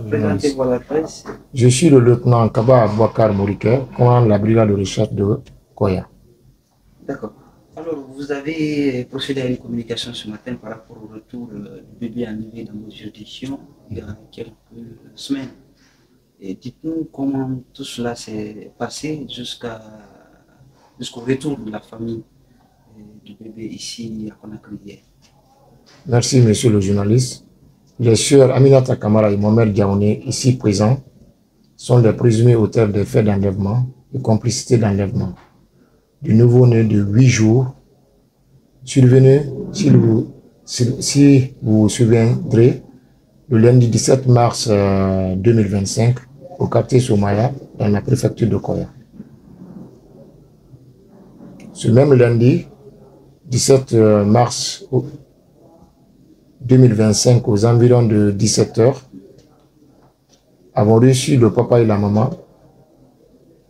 Présentez-vous à la presse. Je suis le lieutenant Kaba Abouakar Mouriké, commandant la brigade de recherche de Koya. D'accord. Alors, vous avez procédé à une communication ce matin par rapport au retour du bébé arrivé dans vos juridictions il y a quelques semaines. Et dites-nous comment tout cela s'est passé jusqu'au retour de la famille du bébé ici à Conakry. Merci, monsieur le journaliste. Les sœurs Aminata Kamara et Mohamed Diaoné, ici présents, sont les présumés auteurs des faits d'enlèvement et complicité d'enlèvement du nouveau-né de 8 jours, survenu, si vous vous souviendrez, le lundi 17 mars 2025 au quartier Somaya, dans la préfecture de Koya. Ce même lundi, 17 mars 2025, aux environs de 17 h, avons reçu le papa et la maman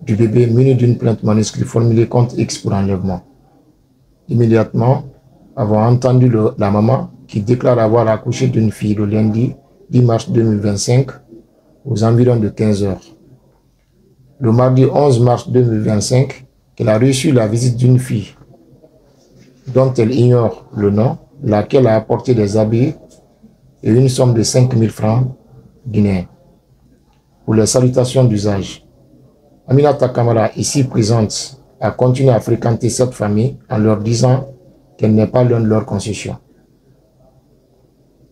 du bébé muni d'une plainte manuscrite formulée contre X pour enlèvement. Immédiatement, avons entendu la maman qui déclare avoir accouché d'une fille le lundi 10 mars 2025 aux environs de 15 h. Le mardi 11 mars 2025, qu'elle a reçu la visite d'une fille dont elle ignore le nom, laquelle a apporté des habits et une somme de 5 000 francs guinéens pour les salutations d'usage. Aminata Kamara, ici présente, a continué à fréquenter cette famille en leur disant qu'elle n'est pas l'un de leurs concessions,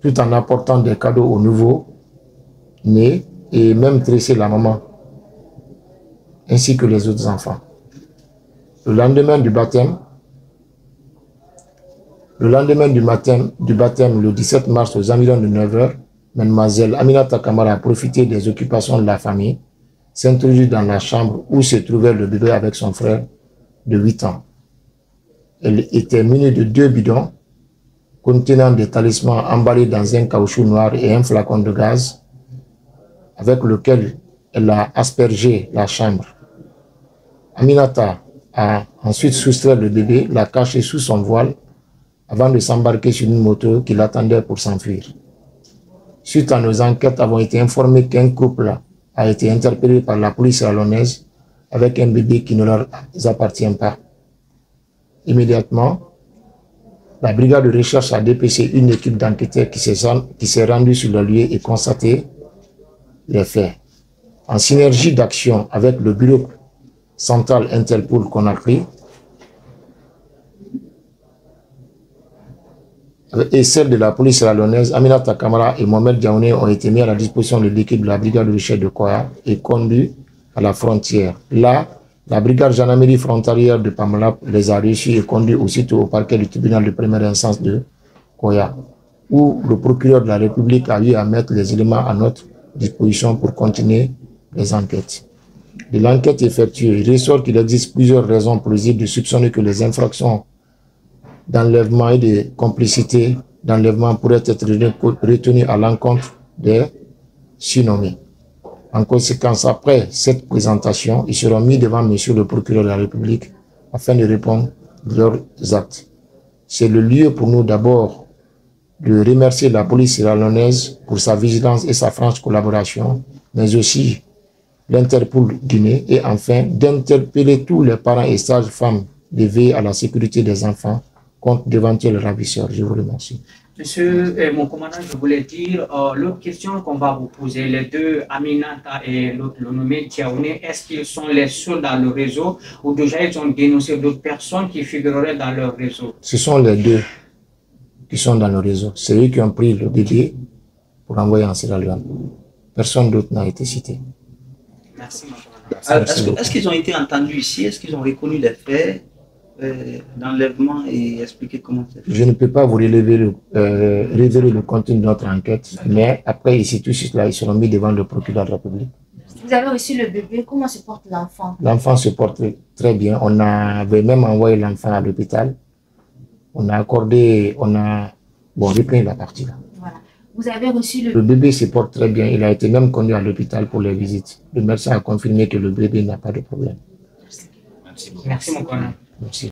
tout en apportant des cadeaux aux nouveau-nés et même tressé la maman, ainsi que les autres enfants. Le lendemain du baptême, le 17 mars aux environs de 9 h, mademoiselle Aminata Kamara a profité des occupations de la famille, s'introduit dans la chambre où se trouvait le bébé avec son frère de 8 ans. Elle était munie de 2 bidons contenant des talismans emballés dans un caoutchouc noir et un flacon de gaz avec lequel elle a aspergé la chambre. Aminata a ensuite soustrait le bébé, l'a caché sous son voile avant de s'embarquer sur une moto qui l'attendait pour s'enfuir. Suite à nos enquêtes, avons été informés qu'un couple a été interpellé par la police sierra-léonaise avec un bébé qui ne leur appartient pas. Immédiatement, la brigade de recherche a dépêché une équipe d'enquêteurs qui s'est rendue sur le lieu et constaté les faits. En synergie d'action avec le bureau central Interpol Conakry et celle de la police sierra-léonaise, Aminata Kamara et Mohamed Diaoné ont été mis à la disposition de l'équipe de la brigade de recherche de Koya et conduits à la frontière. Là, la brigade gendarmerie frontalière de Pamela les a reçus et conduits aussitôt au parquet du tribunal de première instance de Koya, où le procureur de la République a eu à mettre les éléments à notre disposition pour continuer les enquêtes. De l'enquête effectuée, il ressort qu'il existe plusieurs raisons plausibles de soupçonner que les infractions d'enlèvement et de complicité d'enlèvement pourraient être retenues à l'encontre des surnommés. En conséquence, après cette présentation, ils seront mis devant monsieur le procureur de la République afin de répondre de leurs actes. C'est le lieu pour nous d'abord de remercier la police sierra-léonaise pour sa vigilance et sa franche collaboration, mais aussi l'Interpol Guinée et enfin d'interpeller tous les parents et sages-femmes de veiller à la sécurité des enfants contre d'éventuels ravisseurs. Je vous remercie. Monsieur mon commandant, je voulais dire, l'autre question qu'on va vous poser, les deux, Aminata et l'autre, le nommé Diaoné, est-ce qu'ils sont les seuls dans le réseau ou déjà ils ont dénoncé d'autres personnes qui figureraient dans leur réseau? Ce sont les deux qui sont dans le réseau. C'est eux qui ont pris le bébé pour envoyer en Sierra Leone. Personne d'autre n'a été cité. Merci, mon commandant. Est-ce qu'ils ont été entendus ici? Est-ce qu'ils ont reconnu les faits d'enlèvement et expliquer comment c'est fait? Je ne peux pas vous révéler le contenu de notre enquête, mais après, ici, tout cela, ils seront mis devant le procureur de la République. Vous avez reçu le bébé, comment se porte l'enfant? L'enfant se porte très bien. On avait même envoyé l'enfant à l'hôpital. On a repris la partie là. Voilà. Vous avez reçu Le bébé se porte très bien. Il a été même conduit à l'hôpital pour les visites. Le médecin a confirmé que le bébé n'a pas de problème. Merci mon commandant. Merci.